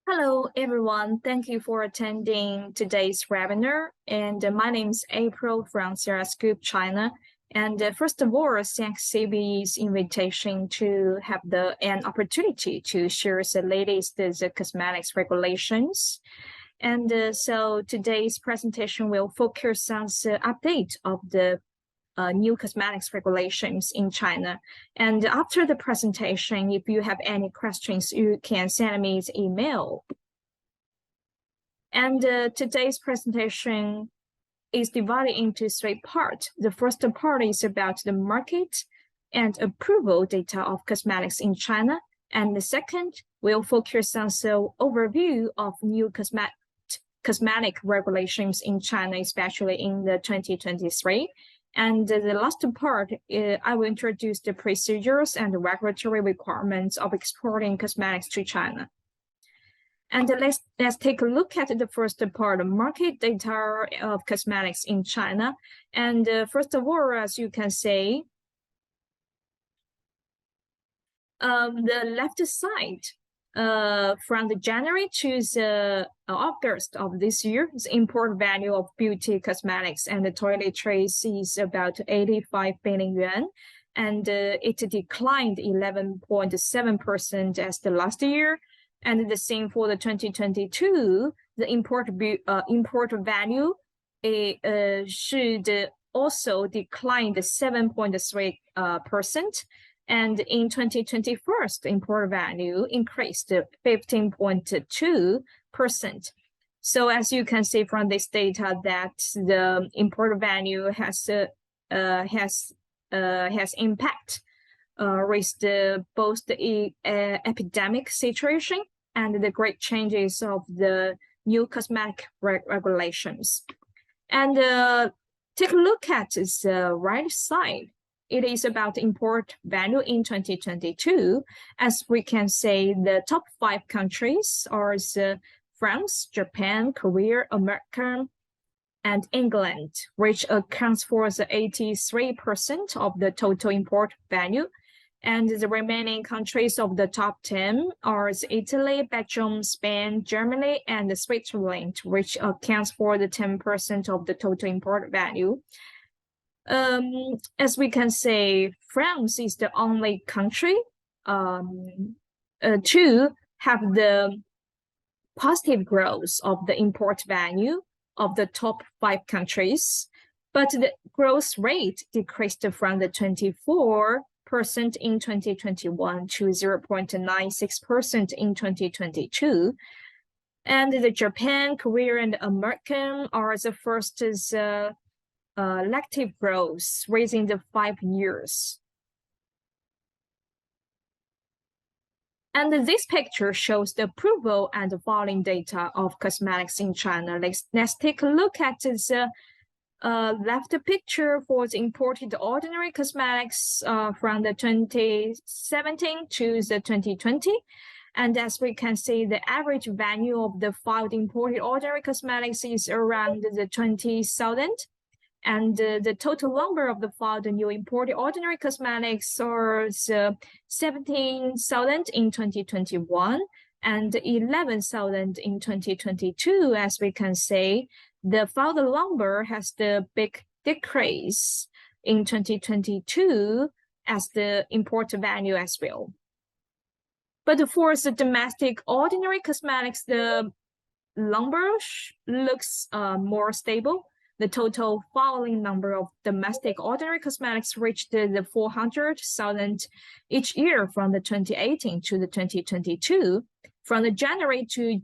Hello, everyone. Thank you for attending today's webinar. And my name is April from CIRS Group China. And first of all, thanks CB's invitation to have an opportunity to share the latest cosmetics regulations. And so today's presentation will focus on the update of the new cosmetics regulations in China. And after the presentation, if you have any questions, you can send me an email. And today's presentation is divided into three parts. The first part is about the market and approval data of cosmetics in China. And the second will focus on the overview of new cosmetic regulations in China, especially in the 2023. And the last part, I will introduce the procedures and the regulatory requirements of exporting cosmetics to China. And let's take a look at the first part of market data of cosmetics in China. And first of all, as you can see, the left side, from the January to the August of this year, the import value of beauty cosmetics and the toiletries is about 85 billion yuan, and it declined 11.7% as the last year. And the same for the 2022, the import value should also decline 7.3%. And in 2021, the import value increased 15.2%. So as you can see from this data, that the import value has impact with both the epidemic situation and the great changes of the new cosmetic regulations. And take a look at the right side. It is about import value in 2022. As we can say, the top 5 countries are France, Japan, Korea, America, and England, which accounts for the 83% of the total import value. And the remaining countries of the top 10 are Italy, Belgium, Spain, Germany, and Switzerland, which accounts for the 10% of the total import value. As we can say, France is the only country to have the positive growth of the import value of the top 5 countries, but the growth rate decreased from the 24% in 2021 to 0.96% in 2022. And the Japan, Korea, and American are the first negative growth within the 5 years. And this picture shows the approval and the volume data of cosmetics in China. Let's take a look at the left picture for the imported ordinary cosmetics from the 2017 to the 2020. And as we can see, the average value of the filed imported ordinary cosmetics is around the 20,000. And the total number of the filed new imported ordinary cosmetics are 17,000 in 2021 and 11,000 in 2022. As we can see, the filed number has the big decrease in 2022 as the import value as well. But for the domestic ordinary cosmetics, the number looks more stable. The total filing number of domestic ordinary cosmetics reached the 400,000 each year from the 2018 to the 2022. From the January to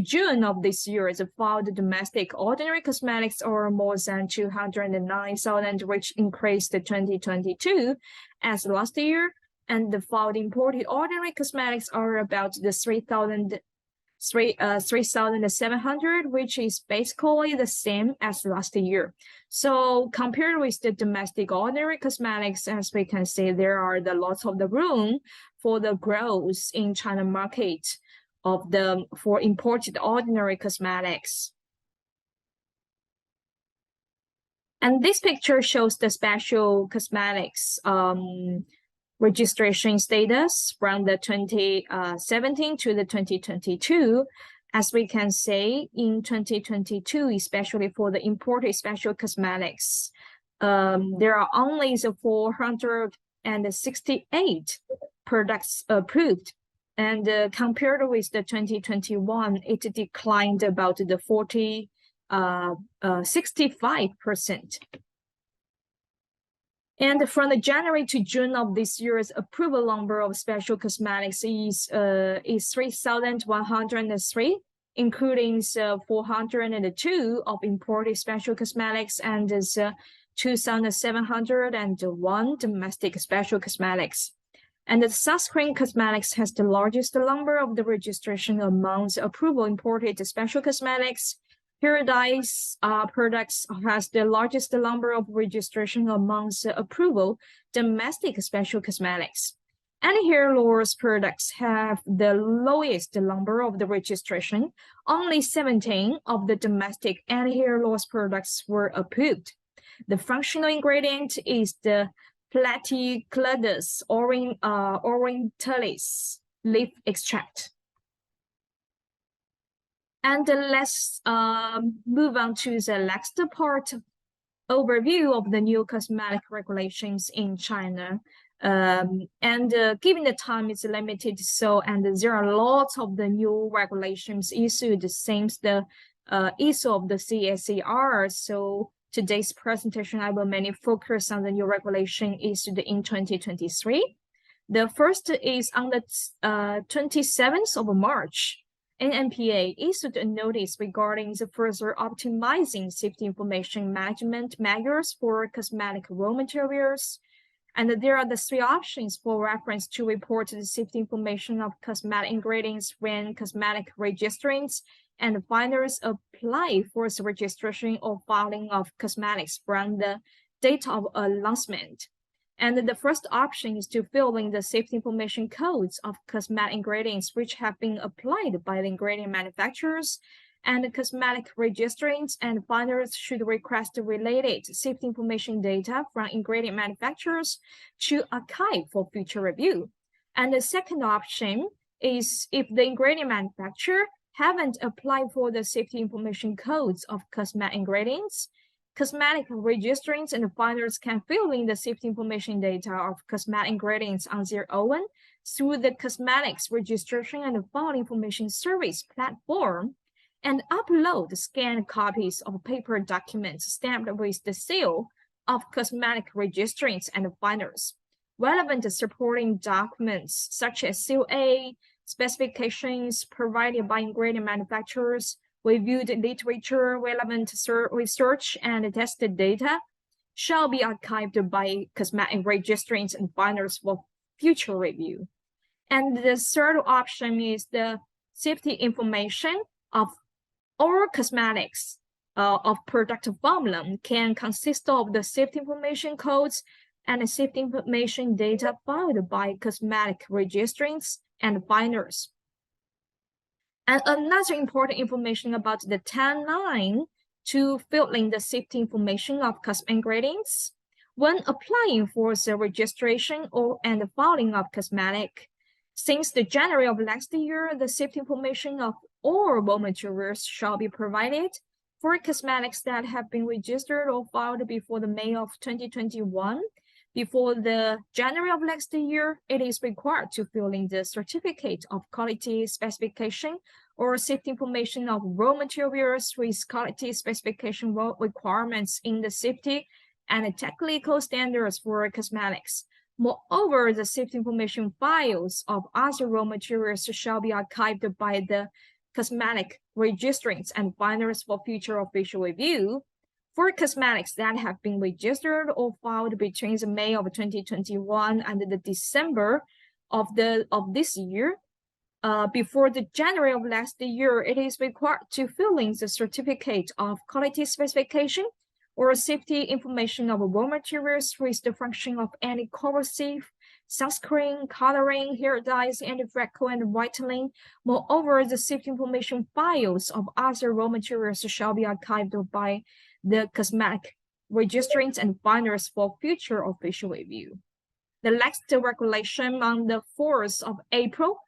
June of this year, the filed domestic ordinary cosmetics are more than 209,000, which increased to 2022 as last year. And the filed imported ordinary cosmetics are about the 3,700, which is basically the same as last year. So compared with the domestic ordinary cosmetics, as we can see, there are lots of the room for the growth in China market for imported ordinary cosmetics. And this picture shows the special cosmetics registration status from the 2017 to the 2022. As we can say, in 2022, especially for the imported special cosmetics, there are only 468 products approved. And compared with the 2021, it declined about the 65%. And from the January to June of this year's approval number of special cosmetics is 3,103, including 402 of imported special cosmetics and 2,701 domestic special cosmetics. And the sunscreen cosmetics has the largest number of the registration amongst approval imported special cosmetics. Paradise products has the largest number of registration amongst approval domestic special cosmetics. And hair loss products have the lowest number of the registration. Only 17 of the domestic anti-hair loss products were approved. The functional ingredient is the Platycladus orientalis leaf extract. And let's move on to the next part, overview of the new cosmetic regulations in China. Given the time is limited, and there are lots of the new regulations issued since the issue of the CIRS. So today's presentation, I will mainly focus on the new regulation issued in 2023. The first is on the 27th of March. NMPA issued a notice regarding the further optimizing safety information management measures for cosmetic raw materials. And there are the three options for reference to report the safety information of cosmetic ingredients when cosmetic registrants and binders apply for the registration or filing of cosmetics from the date of announcement. And the first option is to fill in the safety information codes of cosmetic ingredients which have been applied by the ingredient manufacturers, and the cosmetic registrants and binders should request related safety information data from ingredient manufacturers to archive for future review. And the second option is if the ingredient manufacturer haven't applied for the safety information codes of cosmetic ingredients, cosmetic registrants and binders can fill in the safety information data of cosmetic ingredients on their own through the Cosmetics Registration and File Information Service platform and upload scanned copies of paper documents stamped with the seal of cosmetic registrants and binders. Relevant supporting documents such as Seal A, specifications provided by ingredient manufacturers, reviewed literature, relevant research, and tested data shall be archived by cosmetic registrants and binders for future review. And the third option is the safety information of all cosmetics of product formula can consist of the safety information codes and safety information data filed by cosmetic registrants and binders. And another important information about the timeline to fill in the safety information of cosmetic ingredients. When applying for the registration and filing of cosmetic, since the January of next year, the safety information of all raw materials shall be provided. For cosmetics that have been registered or filed before the May of 2021, before the January of next year, it is required to fill in the certificate of quality specification or safety information of raw materials with quality specification requirements in the safety and technical standards for cosmetics. Moreover, the safety information files of other raw materials shall be archived by the cosmetic registrants and binders for future official review. For cosmetics that have been registered or filed between the May of 2021 and the December of this year, before the January of last year, it is required to fill in the certificate of quality specification or safety information of raw materials with the function of anti-corrosive, sunscreen, coloring, hair dyes, anti-freckle, and whitening. Moreover, the safety information files of other raw materials shall be archived by the cosmetic registrants and binders for future official review. The next regulation on the 4th of April,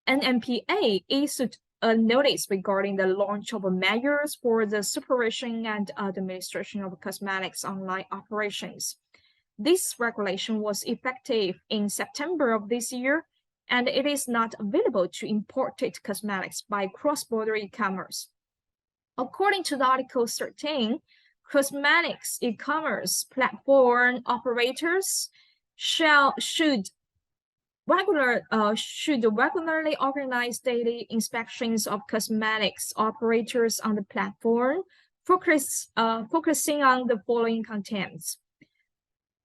NMPA issued a notice regarding the launch of measures for the supervision and administration of cosmetics online operations. This regulation was effective in September of this year, and it is not available to imported cosmetics by cross-border e-commerce. According to the Article 13, cosmetics e-commerce platform operators should regularly organize daily inspections of cosmetics operators on the platform, focusing on the following contents.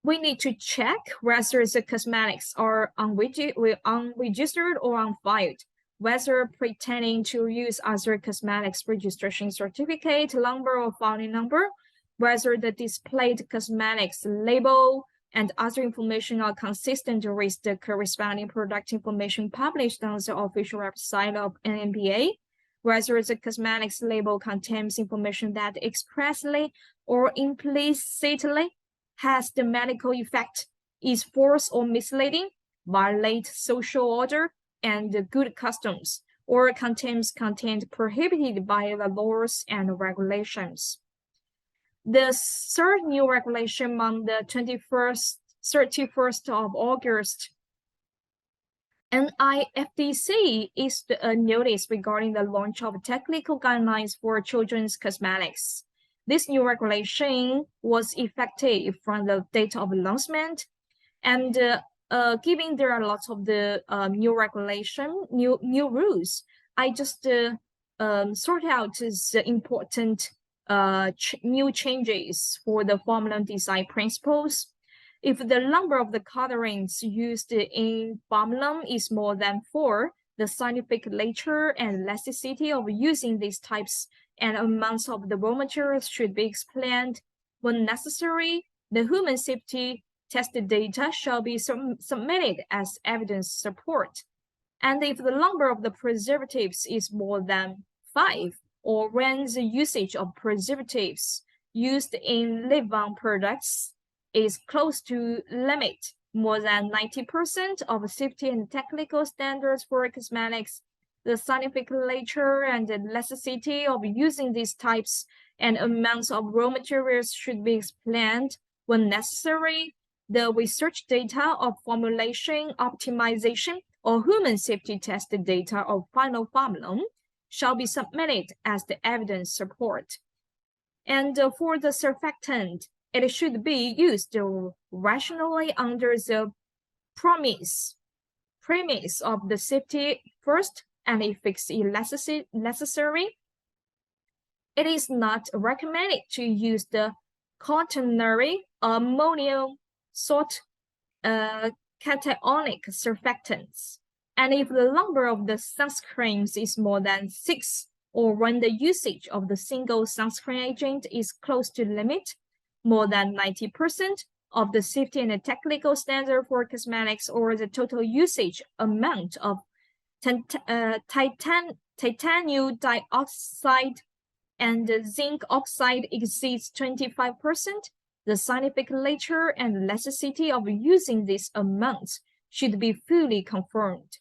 We need to check whether the cosmetics are unregistered or unfiled, whether pretending to use other cosmetics registration certificate number or filing number, whether the displayed cosmetics label and other information are consistent with the corresponding product information published on the official website of NMPA, whether the cosmetics label contains information that expressly or implicitly has the medical effect, is false or misleading, violate social order and good customs, or contains content prohibited by the laws and regulations. The third new regulation on the 31st of August, NIFDC issued a notice regarding the launch of technical guidelines for children's cosmetics. This new regulation was effective from the date of announcement, and given there are lots of the new regulation, new rules, I just sort out the important new changes for the formula design principles. If the number of the colorings used in formula is more than 4, the scientific nature and necessity of using these types and amounts of the raw materials should be explained. When necessary, the human safety tested data shall be submitted as evidence support. And if the number of the preservatives is more than 5, or when the usage of preservatives used in live-on products is close to limit, more than 90% of safety and technical standards for cosmetics, the scientific nature and the necessity of using these types and amounts of raw materials should be explained. When necessary, the research data of formulation optimization or human safety tested data of final formula shall be submitted as the evidence support. And for the surfactant, it should be used rationally under the premise of the safety first, and if it's necessary, it is not recommended to use the quaternary ammonium salt cationic surfactants. And if the number of the sunscreens is more than 6, or when the usage of the single sunscreen agent is close to limit, more than 90% of the safety and the technical standard for cosmetics, or the total usage amount of titanium dioxide and zinc oxide exceeds 25%, the scientific nature and necessity of using these amounts should be fully confirmed.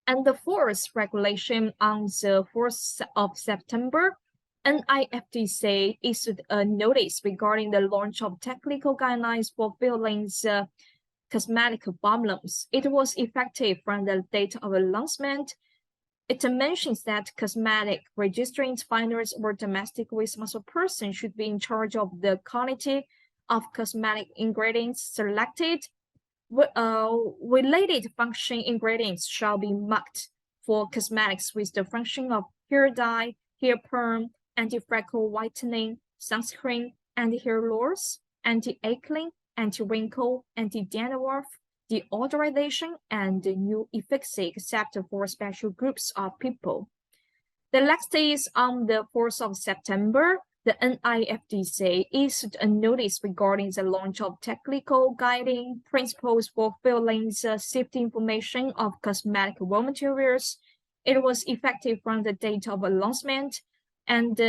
And the fourth regulation on the 4th of September, NIFDC issued a notice regarding the launch of technical guidelines for filling the cosmetic formulas. It was effective from the date of announcement. It mentions that cosmetic registering finers or domestic responsible persons should be in charge of the quality of cosmetic ingredients selected. Related function ingredients shall be marked for cosmetics with the function of hair dye, hair perm, anti-freckle whitening, sunscreen, anti-hair loss, anti-acne, anti-wrinkle, anti-dandruff, deodorization, and new efficacy except for special groups of people. The next is on the 4th of September, the NIFDC issued a notice regarding the launch of technical guiding principles for filling the safety information of cosmetic raw materials. It was effective from the date of announcement, and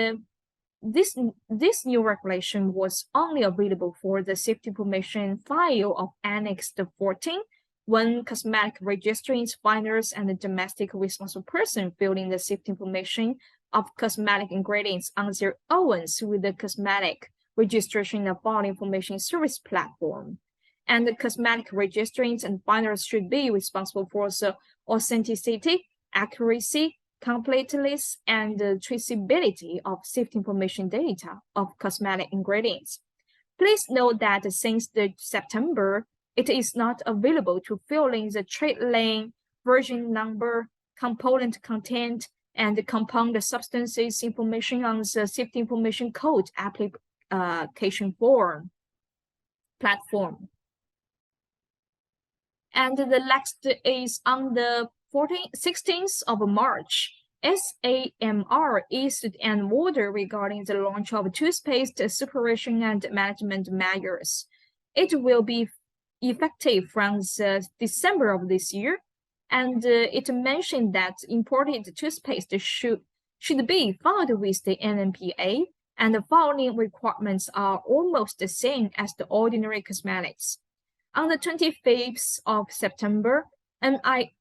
this new regulation was only available for the safety information file of Annex 14 when cosmetic registrants, finers, and the domestic responsible person filling the safety information of cosmetic ingredients on their own through the cosmetic registration and file information service platform. And the cosmetic registrants and finers should be responsible for the authenticity, accuracy, completeness, and traceability of safety information data of cosmetic ingredients. Please note that since September, it is not available to fill in the trade name, version number, component content, and compound substances information on the safety information code application form platform. And the next is on the 16th of March, SAMR issued an order regarding the launch of toothpaste supervision and management measures. It will be effective from December of this year, and it mentioned that imported toothpaste should be filed with the NMPA, and the filing requirements are almost the same as the ordinary cosmetics. On the 25th of September, NMPA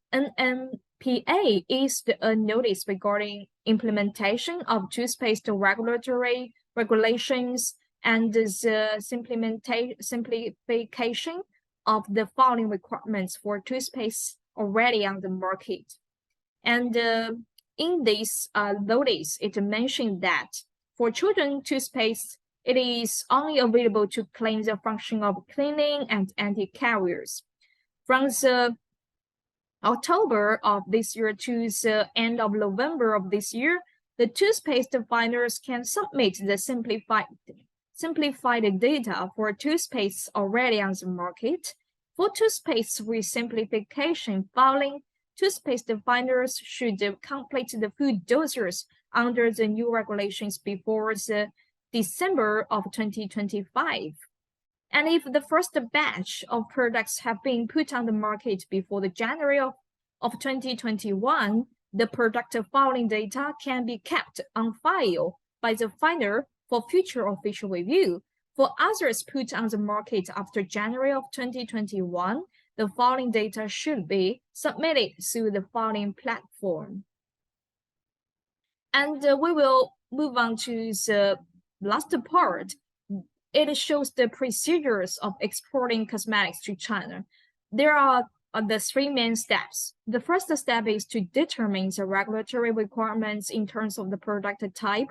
issued a notice regarding implementation of toothpaste regulatory regulations and the simplification of the filing requirements for toothpaste already on the market. And in this notice, it mentioned that for children toothpaste, it is only available to claim the function of cleaning and anti-caries. From the October of this year to the end of November of this year, the toothpaste finers can submit the simplified data for toothpaste already on the market. For toothpaste with simplification filing, toothpaste finers should complete the food doses under the new regulations before the December of 2025. And if the first batch of products have been put on the market before the January of 2021, the product filing data can be kept on file by the filer for future official review. For others put on the market after January of 2021, the filing data should be submitted through the filing platform. And we will move on to the last part. It shows the procedures of exporting cosmetics to China. There are the three main steps. The first step is to determine the regulatory requirements in terms of the product type.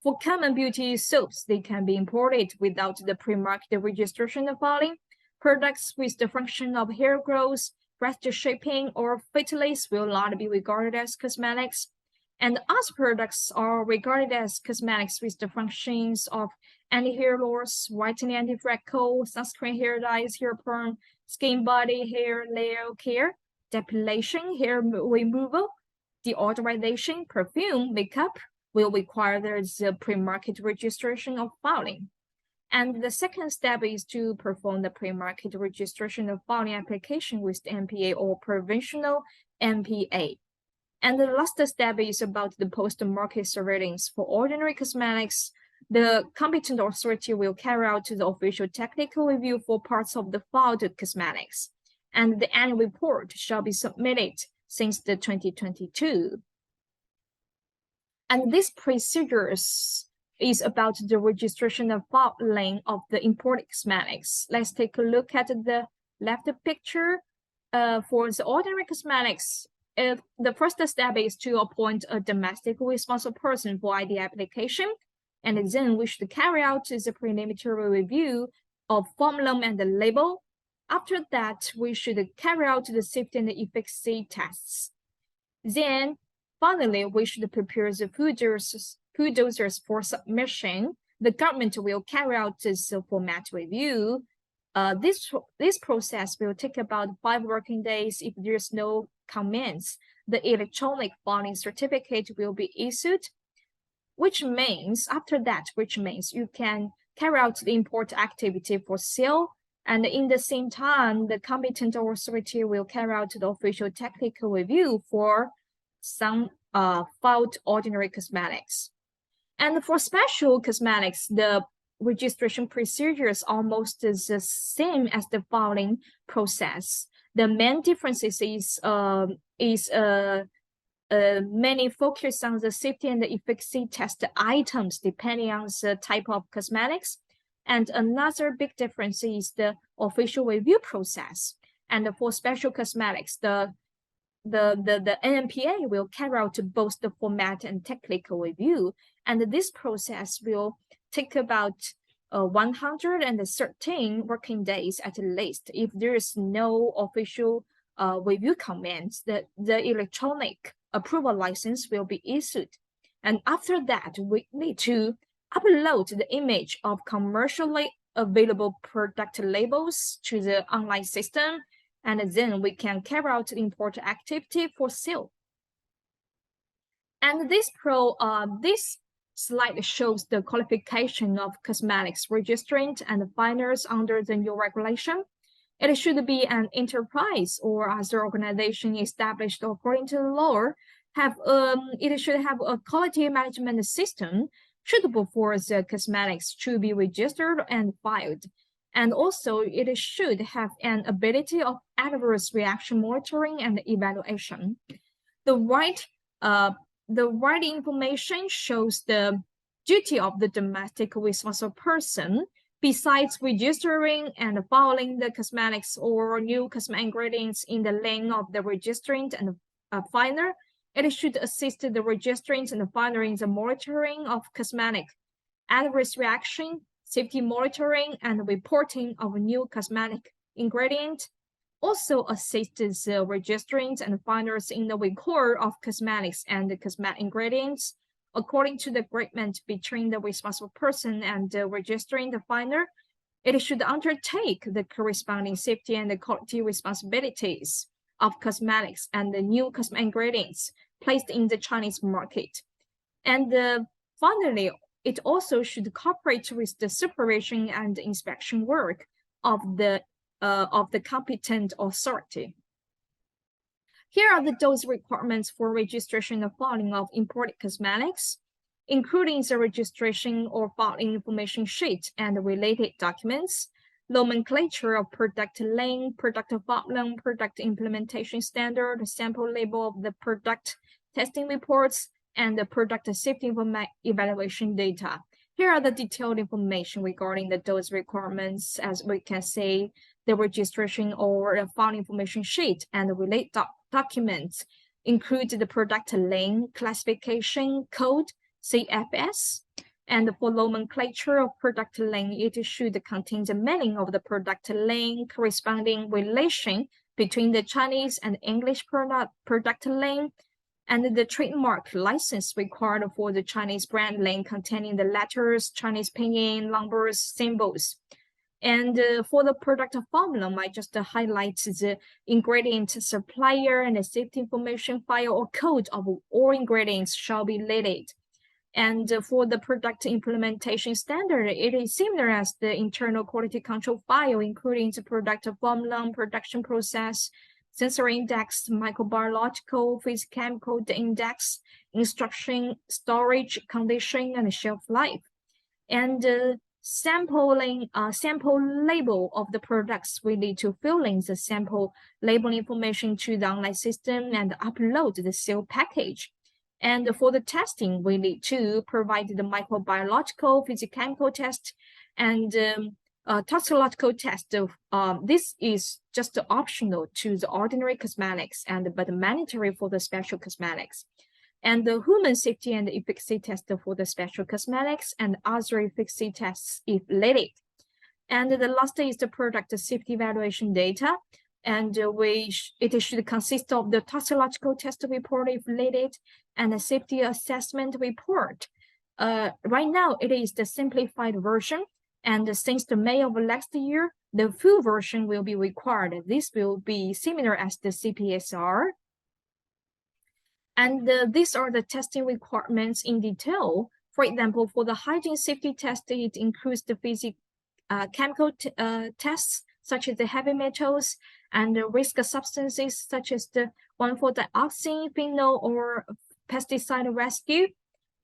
For common beauty soaps, they can be imported without the pre-market registration filing. Products with the function of hair growth, breast shaping, or fatalities will not be regarded as cosmetics. And other products are regarded as cosmetics with the functions of anti-hair loss, whitening, anti-freckle, sunscreen, hair dyes, hair perm, skin, body, hair layer care, depilation, hair removal, deodorization, perfume, makeup will require the pre-market registration of filing. And the second step is to perform the pre-market registration of filing application with the MPA or provincial MPA. And the last step is about the post-market surveillance. For ordinary cosmetics, the competent authority will carry out the official technical review for parts of the filed cosmetics, and the annual report shall be submitted since the 2022. And this procedures is about the registration of filing of the imported cosmetics. Let's take a look at the left picture. For the ordinary cosmetics, the first step is to appoint a domestic responsible person for ID application, and then we should carry out the preliminary review of formula and the label. After that, we should carry out the safety and efficacy tests. Then, finally, we should prepare the food doses for submission. The government will carry out this format review. This process will take about 5 working days. If there's no comments, the electronic filing certificate will be issued, which means you can carry out the import activity for sale, and in the same time, the competent authority will carry out the official technical review for some filed ordinary cosmetics. And for special cosmetics, the registration procedure is almost the same as the filing process. The main differences is many focus on the safety and the efficacy test items depending on the type of cosmetics. And another big difference is the official review process. And for special cosmetics, the NMPA will carry out both the format and technical review. And this process will take about 113 working days at least. If there is no official review commands, the electronic approval license will be issued. And after that, we need to upload the image of commercially available product labels to the online system, and then we can carry out the import activity for sale. And this slide shows the qualification of cosmetics registrant and finers under the new regulation. It should be an enterprise or other organization established according to the law. It should have a quality management system suitable for the cosmetics to be registered and filed. And also, it should have an ability of adverse reaction monitoring and evaluation. The right information shows the duty of the domestic responsible person. Besides registering and filing the cosmetics or new cosmetic ingredients in the lane of the registrant and filer, it should assist the registrant and filer in the monitoring of cosmetic adverse reaction, safety monitoring, and reporting of new cosmetic ingredient. Also assist the registrants and filers in the record of cosmetics and the cosmetic ingredients according to the agreement between the responsible person and the registering the filer. It should undertake the corresponding safety and the quality responsibilities of cosmetics and the new cosmetic ingredients placed in the Chinese market. And finally, it also should cooperate with the supervision and inspection work of the competent authority. Here are those requirements for registration and filing of imported cosmetics, including the registration or filing information sheet and related documents, nomenclature of product name, product formula, product implementation standard, sample label of the product testing reports, and the product safety evaluation data. Here are the detailed information regarding those requirements, as we can say, the registration or the filing information sheet and the related documents include the product name, classification code, CFS, and for nomenclature of product name, it should contain the meaning of the product name, corresponding relation between the Chinese and English product name, and the trademark license required for the Chinese brand name containing the letters, Chinese pinyin, numbers, symbols. And for the product formula, I just highlight the ingredient supplier and the safety information file or code of all ingredients shall be listed. And for the product implementation standard, it is similar as the internal quality control file, including the product formula, production process, sensory index, microbiological, physicochemical index, instruction, storage, condition, and shelf life. And sample label of the products, we need to fill in the sample label information to the online system and upload the seal package. And for the testing, we need to provide the microbiological, physicochemical test, and toxicological test. This is just optional to the ordinary cosmetics, but mandatory for the special cosmetics. And the human safety and efficacy test for the special cosmetics and other efficacy tests if needed. And the last is the product safety evaluation data. And it should consist of the toxicological test report if needed and a safety assessment report. Right now, it is the simplified version. And since the May of last year, the full version will be required. This will be similar as the CPSR. And these are the testing requirements in detail. For example, for the hygiene safety test, it includes the chemical tests, such as the heavy metals and the risk substances, such as the one for dioxin, phenol, or pesticide rescue.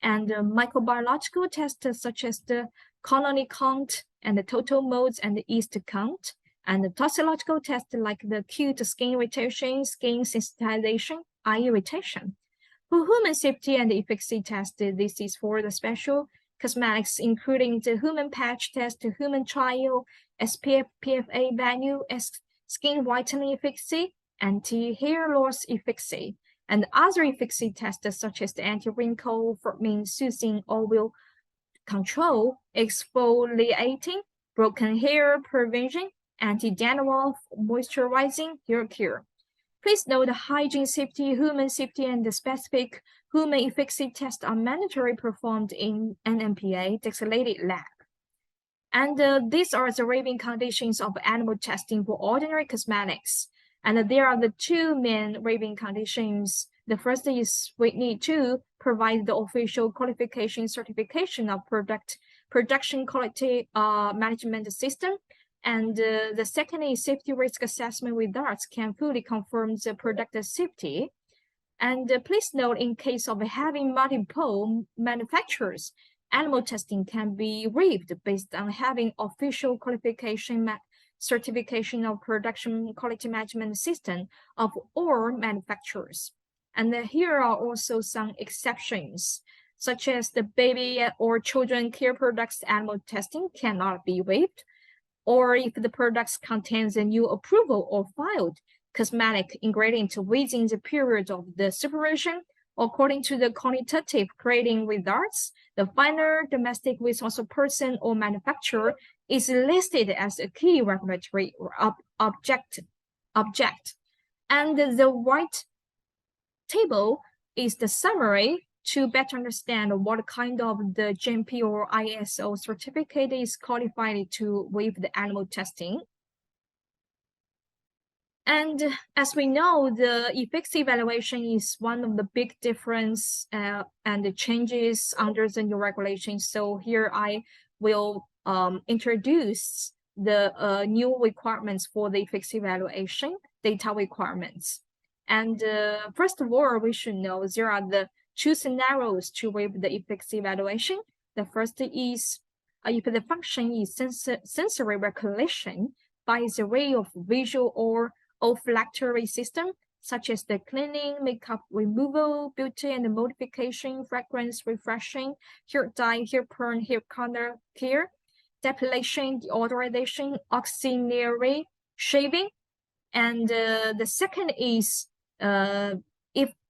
and microbiological tests such as the colony count and the total modes and the yeast count, and the toxicological tests like the acute skin irritation, skin sensitization, eye irritation. For human safety and efficacy test, this is for the special cosmetics, including the human patch test, the human trial, SPF, PFA value, skin whitening efficacy, anti-hair loss efficacy, and other efficacy tests such as the anti-wrinkle, firming, soothing, oil control, exfoliating, broken hair prevention, anti-dandruff, moisturizing, hair care. Please note the hygiene safety, human safety, and the specific human efficacy tests are mandatory performed in NMPA designated lab. And these are the rating conditions of animal testing for ordinary cosmetics. And there are the two main rating conditions. The first is we need to provide the official qualification certification of production quality management system. And the second is safety risk assessment results can fully confirm the product safety. And please note, in case of having multiple manufacturers, animal testing can be waived based on having official qualification certification of production quality management system of all manufacturers. And here are also some exceptions, such as the baby or children care products animal testing cannot be waived, or if the products contains a new approval or filed cosmetic ingredient within the period of the supervision, according to the quantitative grading results, the final domestic responsible person or manufacturer is listed as a key regulatory object. And the white table is the summary to better understand what kind of the GMP or ISO certificate is qualified to waive the animal testing. And as we know, the efficacy evaluation is one of the big difference and the changes under the new regulations. So here I will introduce the new requirements for the efficacy evaluation, data requirements. And first of all, we should know there are the two scenarios to waive the efficacy evaluation. The first is if the function is sensory recollection by the way of visual or olfactory system, such as the cleaning, makeup removal, beauty and modification, fragrance refreshing, hair dye, hair perm, hair color care, depilation, deodorization, auxiliary shaving. And the second is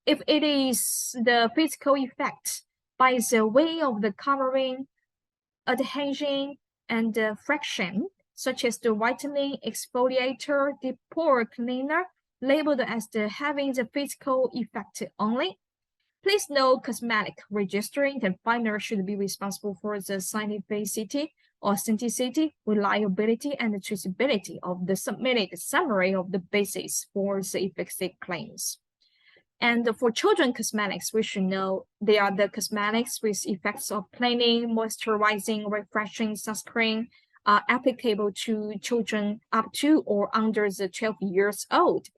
if it is the physical effect by the way of the covering, adhesion, and friction, such as the whitening, exfoliator, deep pore cleaner, labeled as the having the physical effect only. Please note cosmetic registering and finder should be responsible for the scientificity, authenticity, reliability, and traceability of the submitted summary of the basis for the efficacy claims. And for children cosmetics, we should know they are the cosmetics with effects of cleaning, moisturizing, refreshing sunscreen are applicable to children up to or under the 12 years old.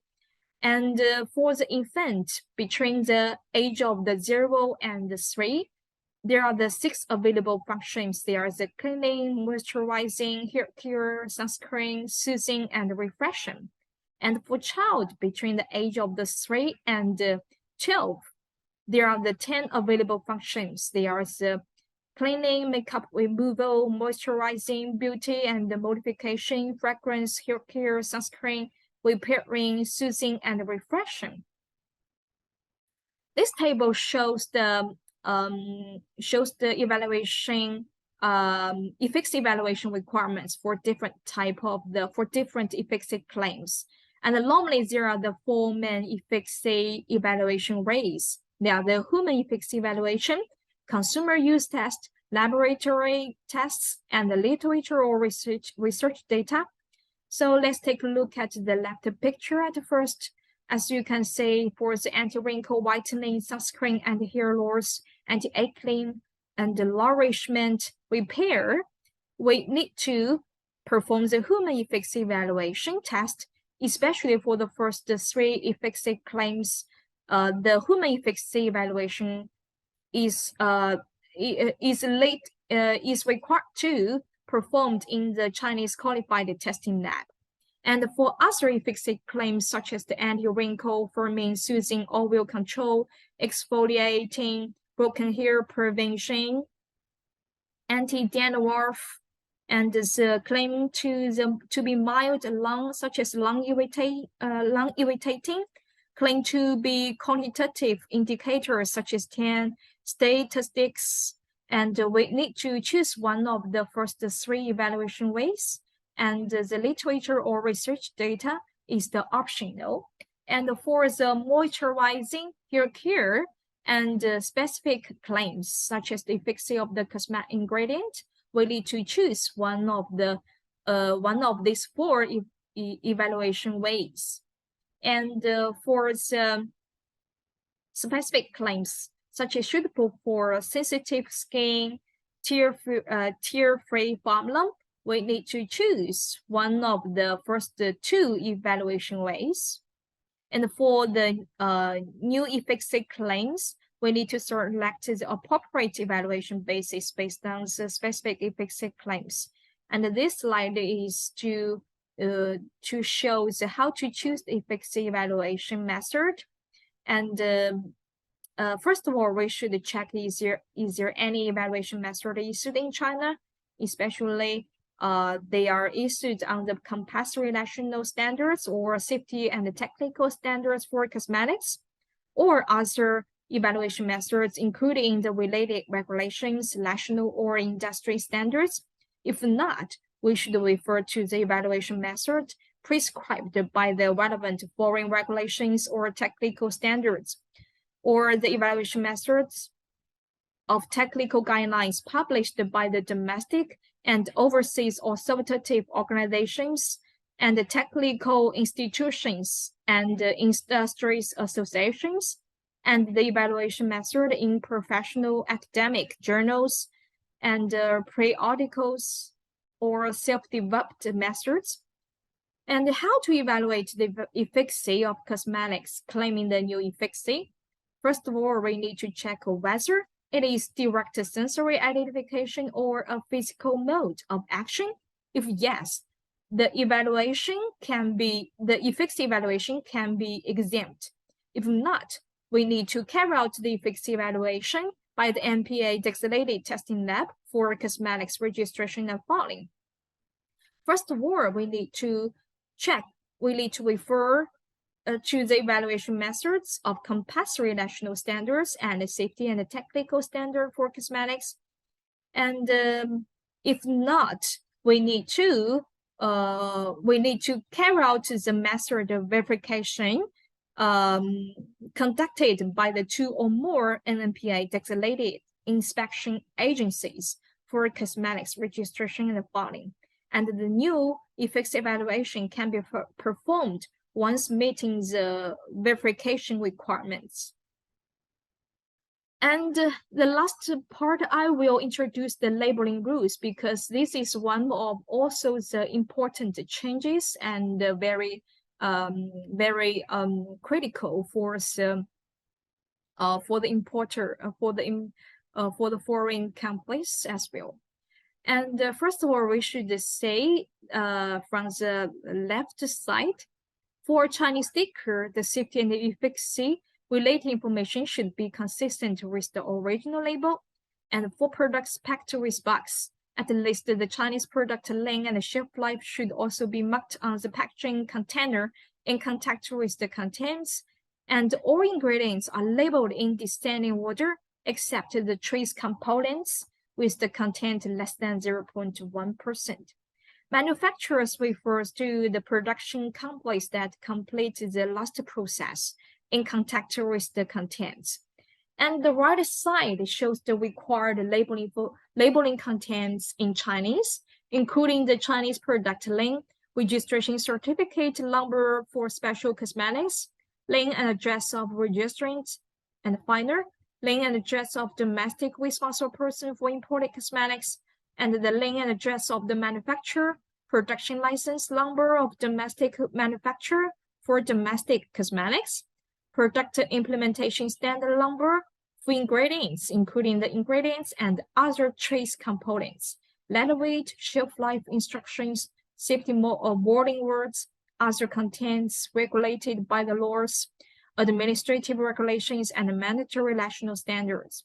And for the infant between the age of the 0 and 3, there are the 6 available functions. There are the cleaning, moisturizing, hair care, sunscreen, soothing, and refreshing. And for child between the age of the 3 and 12, there are the 10 available functions. They are the cleaning, makeup removal, moisturizing, beauty and modification, fragrance, hair care, sunscreen, repairing, soothing, and refreshing. This table shows the evaluation efficacy evaluation requirements for different efficacy claims. And normally there are the 4 main efficacy evaluation ways. They are the human efficacy evaluation, consumer use test, laboratory tests, and the literature or research data. So let's take a look at the left picture at first. As you can see, for the anti-wrinkle whitening, sunscreen, and hair loss, anti-aging, and the nourishment repair, we need to perform the human efficacy evaluation test, especially for the first 3 efficacy claims. The human efficacy evaluation is required to performed in the Chinese qualified testing lab. And for other efficacy claims such as the anti-wrinkle, firming, soothing, oil control, exfoliating, broken hair prevention, anti-dandruff, and the claim to be mild lung, such as lung irritating, claim to be quantitative indicators such as 10 statistics, and we need to choose one of the first 3 evaluation ways, and the literature or research data is the optional. And for the moisturizing hair care and specific claims such as the efficacy of the cosmetic ingredient, we need to choose one of these 4 evaluation ways. And for the specific claims such as suitable for sensitive skin, tear-free formula, we need to choose one of the first 2 evaluation ways. And for the new efficacy claims, we need to select the appropriate evaluation basis based on the specific efficacy claims. And this slide is to show how to choose the efficacy evaluation method. And first of all, we should check is there any evaluation method issued in China, especially they are issued under compulsory national standards or safety and technical standards for cosmetics, or other evaluation methods including the related regulations, national or industry standards. If not, we should refer to the evaluation method prescribed by the relevant foreign regulations or technical standards, or the evaluation methods of technical guidelines published by the domestic and overseas authoritative organizations and the technical institutions and industries associations, and the evaluation method in professional academic journals and periodicals or self-developed methods. And how to evaluate the efficacy of cosmetics claiming the new efficacy? First of all, we need to check whether it is direct sensory identification or a physical mode of action. If yes, the efficacy evaluation can be exempt. If not, we need to carry out the efficacy evaluation by the NPA designated testing lab for cosmetics registration and filing. First of all, we need to refer to the evaluation methods of compulsory national standards and the safety and the technical standard for cosmetics. And if not, we need to carry out the method of verification conducted by the 2 or more NMPA designated inspection agencies for cosmetics registration and filing. And the new efficacy evaluation can be performed once meeting the verification requirements. And the last part, I will introduce the labeling rules, because this is one of also the important changes and very critical for the importer, for the foreign companies as well. And first of all, we should say from the left side, for Chinese sticker, the safety and the efficacy related information should be consistent with the original label. And for products packed with box, at least the Chinese product length and shelf life should also be marked on the packaging container in contact with the contents. And all ingredients are labeled in descending order, except the trace components with the content less than 0.1%. Manufacturers refers to the production complex that complete the last process in contact with the contents. And the right side shows the required labeling contents in Chinese, including the Chinese product link, registration certificate number for special cosmetics, link and address of registrant and finder, link and address of domestic responsible person for imported cosmetics, and the link and address of the manufacturer, production license number of domestic manufacturer for domestic cosmetics, product implementation standard number food ingredients, including the ingredients and other trace components, letter weight, shelf life instructions, safety warning words, other contents regulated by the laws, administrative regulations, and mandatory national standards.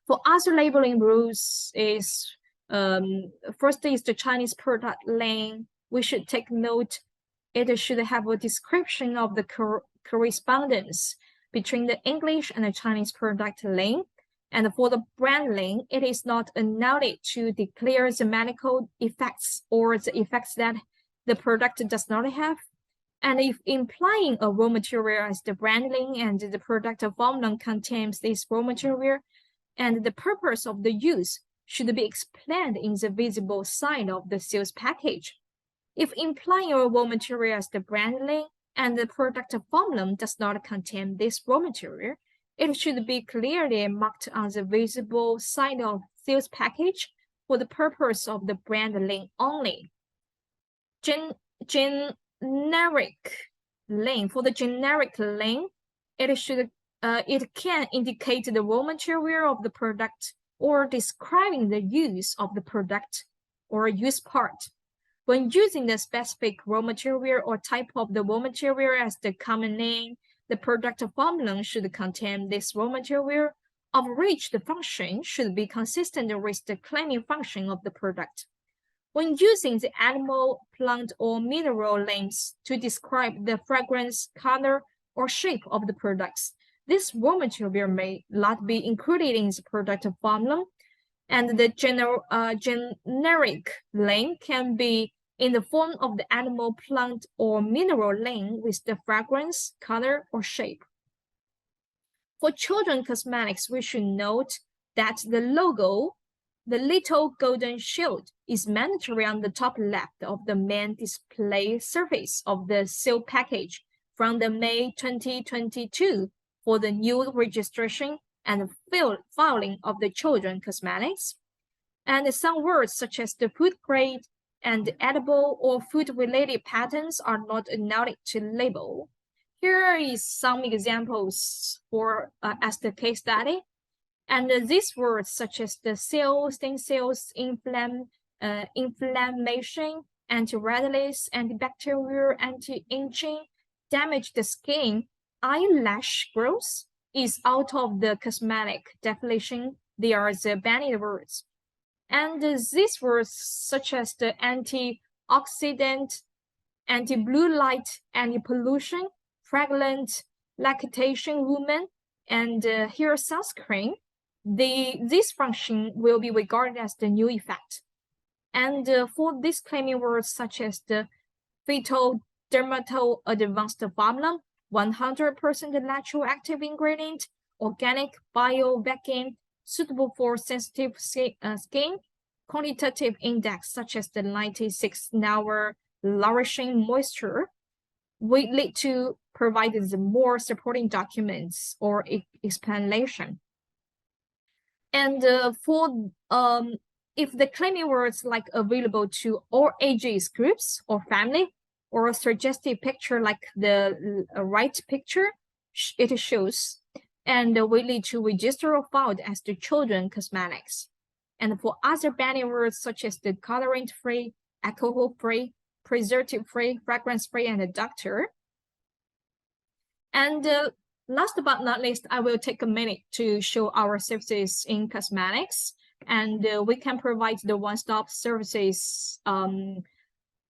For other labeling rules is, first is the Chinese product name. We should take note, it should have a description of the correspondence between the English and the Chinese product name. And for the brand name, it is not allowed to declare the medical effects or the effects that the product does not have. And if implying a raw material as the brand name and the product formula contains this raw material, and the purpose of the use should be explained in the visible sign of the sales package. If implying a raw material as the brand name and the product formula does not contain this raw material, it should be clearly marked on the visible side of sales package for the purpose of the brand name only. Generic name. For the generic name, it can indicate the raw material of the product or describing the use of the product or use part. When using the specific raw material or type of the raw material as the common name, the product formula should contain this raw material, of which the function should be consistent with the claiming function of the product. When using the animal, plant, or mineral names to describe the fragrance, color, or shape of the products, this raw material may not be included in the product formula, and the generic name can be in the form of the animal, plant, or mineral name with the fragrance, color, or shape. For children cosmetics, we should note that the logo, the little golden shield, is mandatory on the top left of the main display surface of the sale package from the May 2022 for the new registration and filing of the children cosmetics. And some words such as the food grade and edible or food-related patterns are not allowed to label. Here is some examples for as the case study. And these words such as the cells, stem cells, inflammation, anti-redness, antibacterial, anti-aging, damage the skin, eyelash growth is out of the cosmetic definition. They are the banned words. And these words such as the antioxidant, anti-blue light, anti-pollution, pregnant, lactation woman, and hair sunscreen, this function will be regarded as the new effect. And for disclaiming words such as the fetal dermato advanced formula, 100% natural active ingredient, organic bio-vacuum, suitable for sensitive skin, quantitative index such as the 96-hour nourishing moisture, we need to provide the more supporting documents or explanation. And for if the claiming words like available to all ages groups or family, or a suggestive picture like the right picture it shows, and we need to register or filed as the children cosmetics. And for other banning words such as the colorant-free, alcohol-free, preservative-free, fragrance-free, and a doctor. And last but not least, I will take a minute to show our services in cosmetics. And we can provide the one-stop services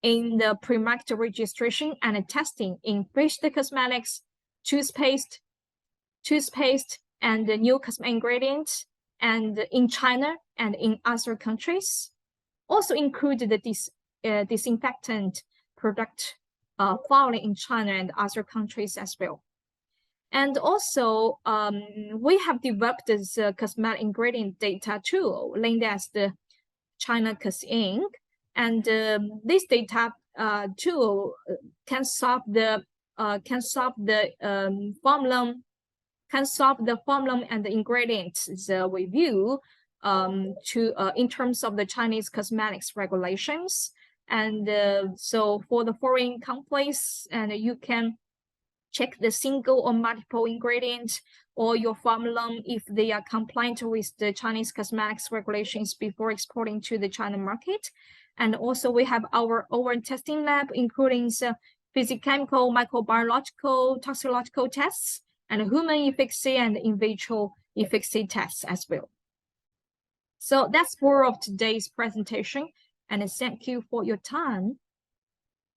in the pre-market registration and testing in facial cosmetics, toothpaste, and the new cosmetic ingredients, and in China and in other countries. Also include the disinfectant product filing in China and other countries as well. And also, we have developed this cosmetic ingredient data tool named as the China Cosink. And this data tool can solve the formula and the ingredients review in terms of the Chinese cosmetics regulations. And so for the foreign companies, and you can check the single or multiple ingredient or your formula if they are compliant with the Chinese cosmetics regulations before exporting to the China market. And also we have our own testing lab, including physicochemical, microbiological, toxicological tests, and human efficacy and in vitro efficacy tests as well. So that's all of today's presentation, and thank you for your time.